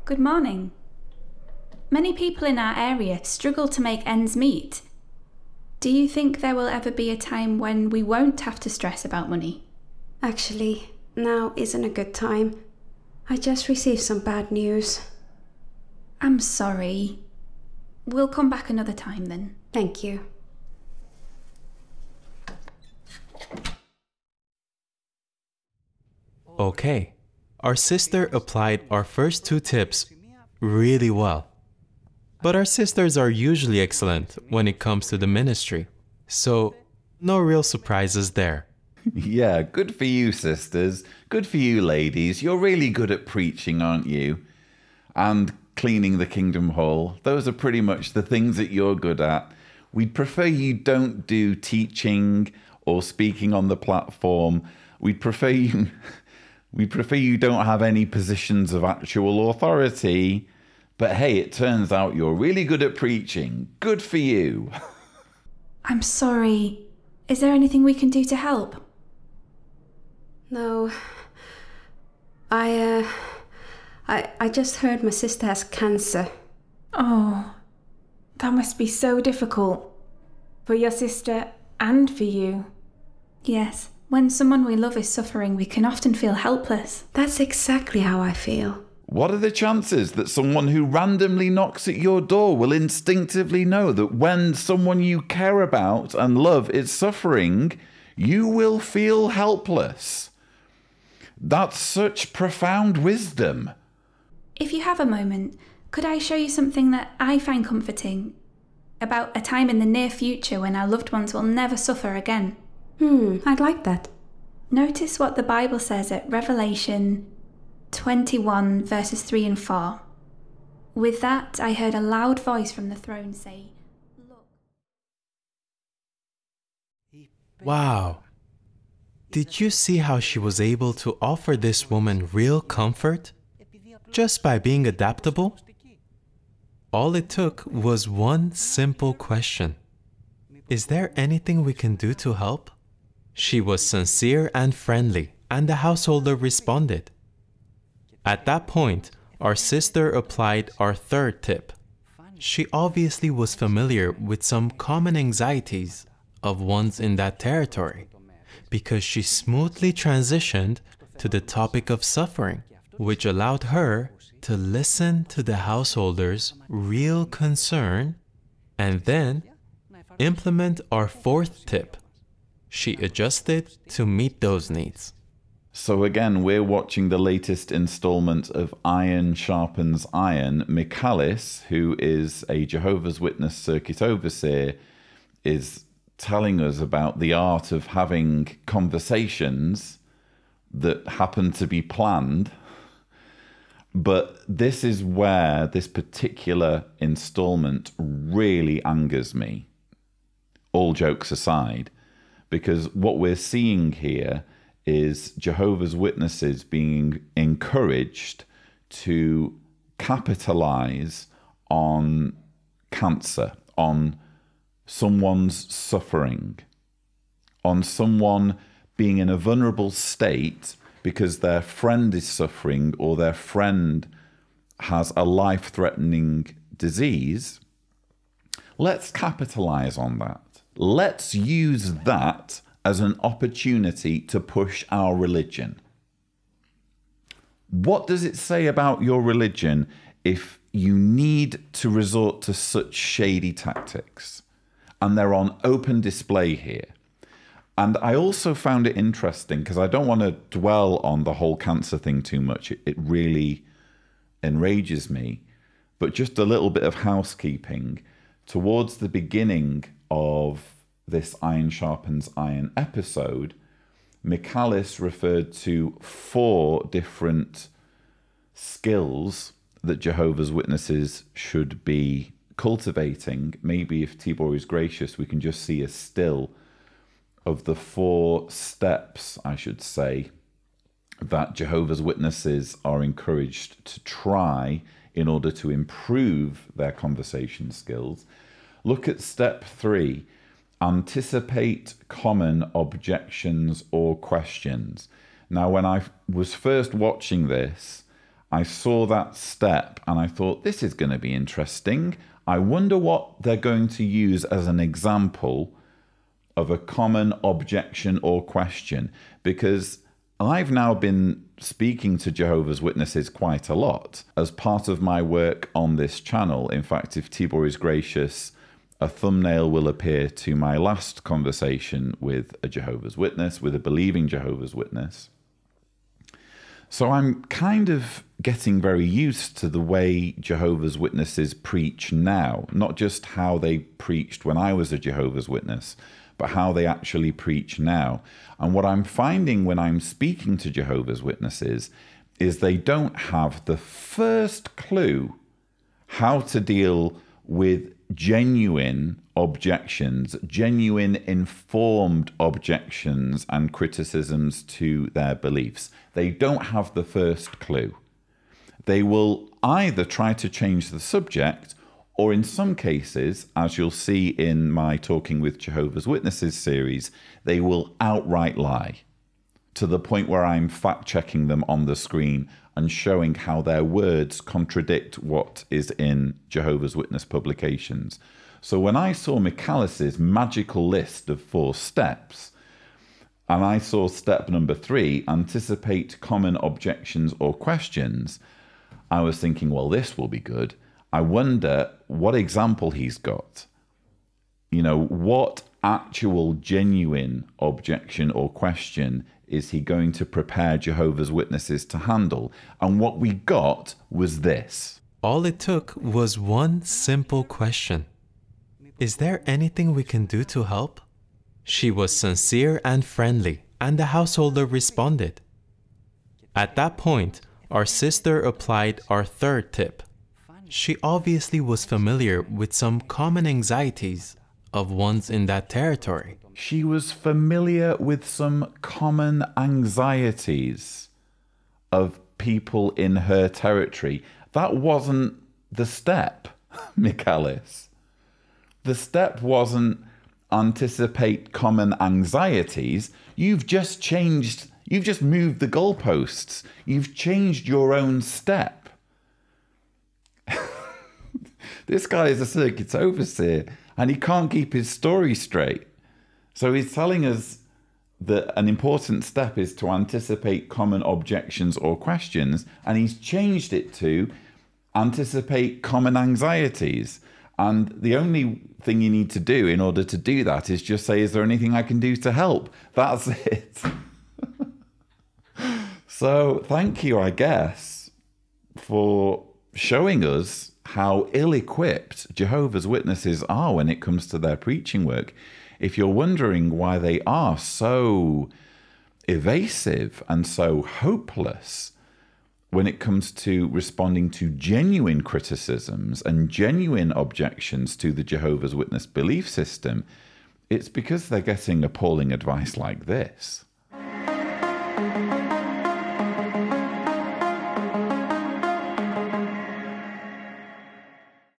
Good morning. Many people in our area struggle to make ends meet. Do you think there will ever be a time when we won't have to stress about money? Actually, now isn't a good time. I just received some bad news. I'm sorry. We'll come back another time then. Thank you. Okay, our sister applied our first two tips really well. But our sisters are usually excellent when it comes to the ministry, so no real surprises there. Yeah, good for you, sisters. Good for you, ladies. You're really good at preaching, aren't you? And cleaning the kingdom hall. Those are pretty much the things that you're good at. We'd prefer you don't do teaching or speaking on the platform. We'd prefer you don't have any positions of actual authority. But hey, it turns out you're really good at preaching. Good for you. I'm sorry. Is there anything we can do to help? No. I just heard my sister has cancer. Oh, that must be so difficult. For your sister and for you. Yes. When someone we love is suffering, we can often feel helpless. That's exactly how I feel. What are the chances that someone who randomly knocks at your door will instinctively know that when someone you care about and love is suffering, you will feel helpless? That's such profound wisdom. If you have a moment, could I show you something that I find comforting about a time in the near future when our loved ones will never suffer again? I'd like that. Notice what the Bible says at Revelation 21 verses 3 and 4. With that, I heard a loud voice from the throne say, "Look." Wow. Did you see how she was able to offer this woman real comfort just by being adaptable? All it took was one simple question. Is there anything we can do to help? She was sincere and friendly, and the householder responded. At that point, our sister applied our third tip. She obviously was familiar with some common anxieties of ones in that territory, because she smoothly transitioned to the topic of suffering, which allowed her to listen to the householder's real concern and then implement our fourth tip. She adjusted to meet those needs. So again, we're watching the latest installment of Iron Sharpens Iron. Michalis, who is a Jehovah's Witness circuit overseer, is telling us about the art of having conversations that happen to be planned. But this is where this particular installment really angers me, all jokes aside, because what we're seeing here is Jehovah's Witnesses being encouraged to capitalize on cancer, on someone's suffering, on someone being in a vulnerable state because their friend is suffering or their friend has a life-threatening disease. Let's capitalize on that. Let's use that as an opportunity to push our religion. What does it say about your religion if you need to resort to such shady tactics? And they're on open display here. And I also found it interesting, because I don't want to dwell on the whole cancer thing too much. It really enrages me. But just a little bit of housekeeping. Towards the beginning of this Iron Sharpens Iron episode, Michalis referred to 4 different skills that Jehovah's Witnesses should be cultivating. Maybe if Tibor is gracious, we can just see a still of the 4 steps, I should say, that Jehovah's Witnesses are encouraged to try in order to improve their conversation skills. Look at step 3. Anticipate common objections or questions. Now, when I was first watching this, I saw that step and I thought, this is going to be interesting. I wonder what they're going to use as an example of a common objection or question, because I've now been speaking to Jehovah's Witnesses quite a lot as part of my work on this channel. In fact, if Tibor is gracious, a thumbnail will appear to my last conversation with a Jehovah's Witness, with a believing Jehovah's Witness. So I'm kind of getting very used to the way Jehovah's Witnesses preach now, not just how they preached when I was a Jehovah's Witness, but how they actually preach now. And what I'm finding when I'm speaking to Jehovah's Witnesses is they don't have the first clue how to deal with genuine objections, genuine informed objections and criticisms to their beliefs. They don't have the first clue. They will either try to change the subject, or in some cases, as you'll see in my Talking with Jehovah's Witnesses series, they will outright lie, to the point where I'm fact-checking them on the screen and showing how their words contradict what is in Jehovah's Witness publications. So when I saw Michaelis's magical list of 4 steps, and I saw step number 3, anticipate common objections or questions, I was thinking, well, this will be good. I wonder what example he's got. You know, what actual genuine objection or question is he going to prepare Jehovah's Witnesses to handle? And what we got was this. All it took was one simple question. Is there anything we can do to help? She was sincere and friendly, and the householder responded. At that point, our sister applied our 3rd tip. She obviously was familiar with some common anxieties of ones in that territory. She was familiar with some common anxieties of people in her territory. That wasn't the step, Michaelis. The step wasn't anticipate common anxieties. You've just moved the goalposts. You've changed your own step. This guy is a circuit overseer and he can't keep his story straight. So he's telling us that an important step is to anticipate common objections or questions, and he's changed it to anticipate common anxieties. And the only thing you need to do in order to do that is just say, is there anything I can do to help? That's it. So thank you, I guess, for showing us how ill-equipped Jehovah's Witnesses are when it comes to their preaching work. If you're wondering why they are so evasive and so hopeless when it comes to responding to genuine criticisms and genuine objections to the Jehovah's Witness belief system, it's because they're getting appalling advice like this.